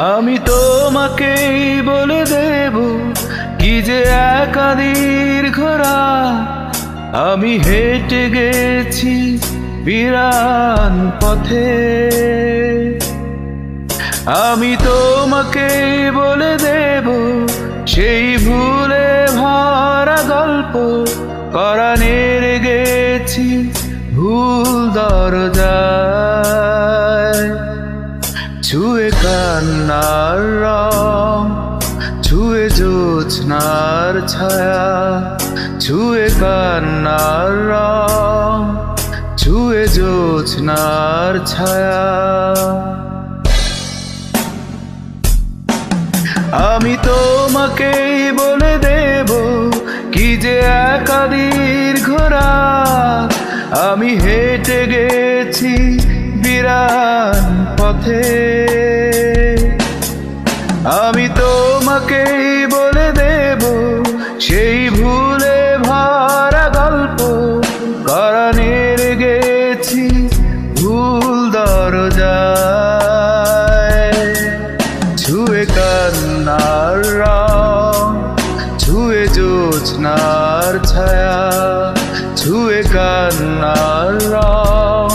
আমি তোমাকেই বলে দেব কি যে একা দীর্ঘ রাত আমি হেঁটে গেছি বিরান পথে। আমি তোমাকেই বলে দেব সেই ভুলে ভরা গল্প পরাণের গেছি ভুল দরজায়। ছুঁয়ে কান্নার রং, ছুঁয়ে জ্যোৎস্নার ছায়া, ছুঁয়ে কান্নার রং, ছুঁয়ে জ্যোৎস্নার ছায়া। আমি তোমাকেই বলে দেব কি যে একা দীর্ঘ রাত আমি হেঁটে গেছি বিরান পথে। আমি তোমাকেই বলে দেব সেই ভুলে ভরা গল্প পরাণের গেছি ভুল দরজায়। ছুঁয়ে কান্নার রং, ছুঁয়ে জ্যোৎস্নার ছায়া, ছুঁয়ে কান্নার রং,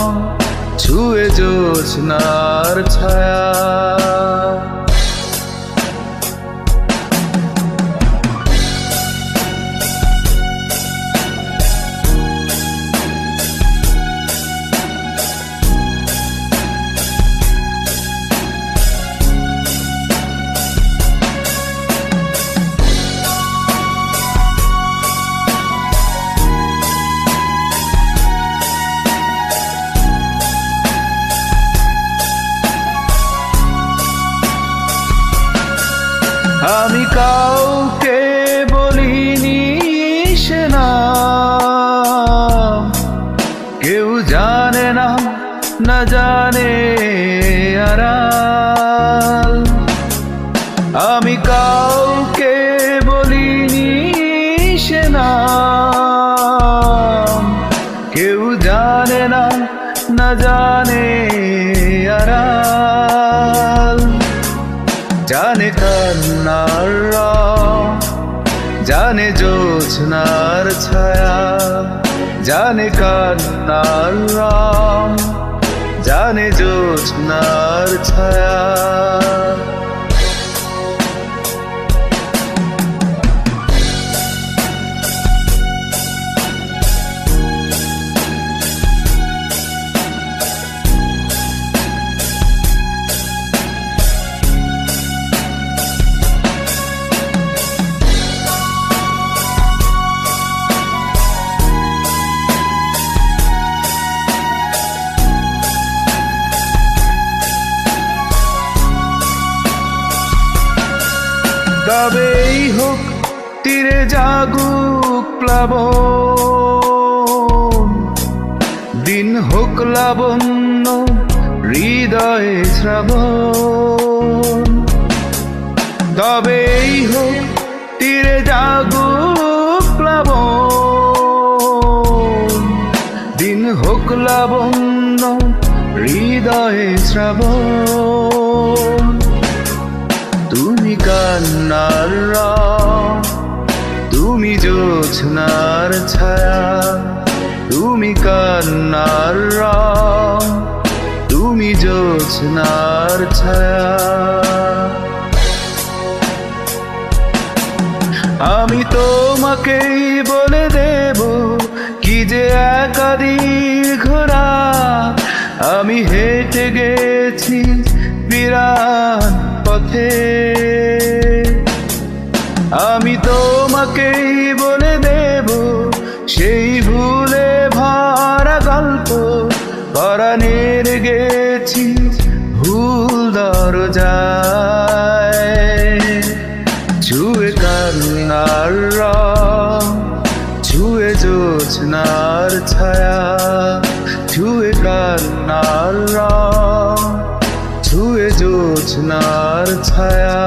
ছুঁয়ে জ্যোৎস্নার ছায়া। আমি কাউকে বলিনি সে নাম, কেউ জানে না, না জানে আড়াল। আমি কাউকে বলিনি সে নাম, কেউ জানে না, না জানে আড়াল। জানে কান্নার রং, জানে জ্যোৎস্নার ছায়া, জানে কান্নার রং, জানে জ্যোৎস্নার ছায়া। তবেই হোক তীরে জাগুক প্লাবন, দিন হোক লাবণ্য হৃদয়ে শ্রাবণ। তবেই হোক তীরে জাগুক প্লাবন, দিন হোক লাবণ্য হৃদয়ে শ্রাবণ। তুমি কান্নার রং, তুমি জ্যোৎস্নার ছায়া, তুমি কান্নার রং, তুমি জ্যোৎস্নার ছায়া। আমি তোমাকেই বলে দেব কি যে একা দীর্ঘ রাত আমি হেঁটে গেছি বিরান পথে। আমি তোমাকেই বলে দেব সেই ভুলে ভরা গল্প পরাণের গেছি ভুল দরজায়। ছুঁয়ে কান্নার রং, ছুঁয়ে জ্যোৎস্নার ছায়া, ছুঁয়ে কান্নার রং, ছুঁয়ে জ্যোৎস্নার ছায়া।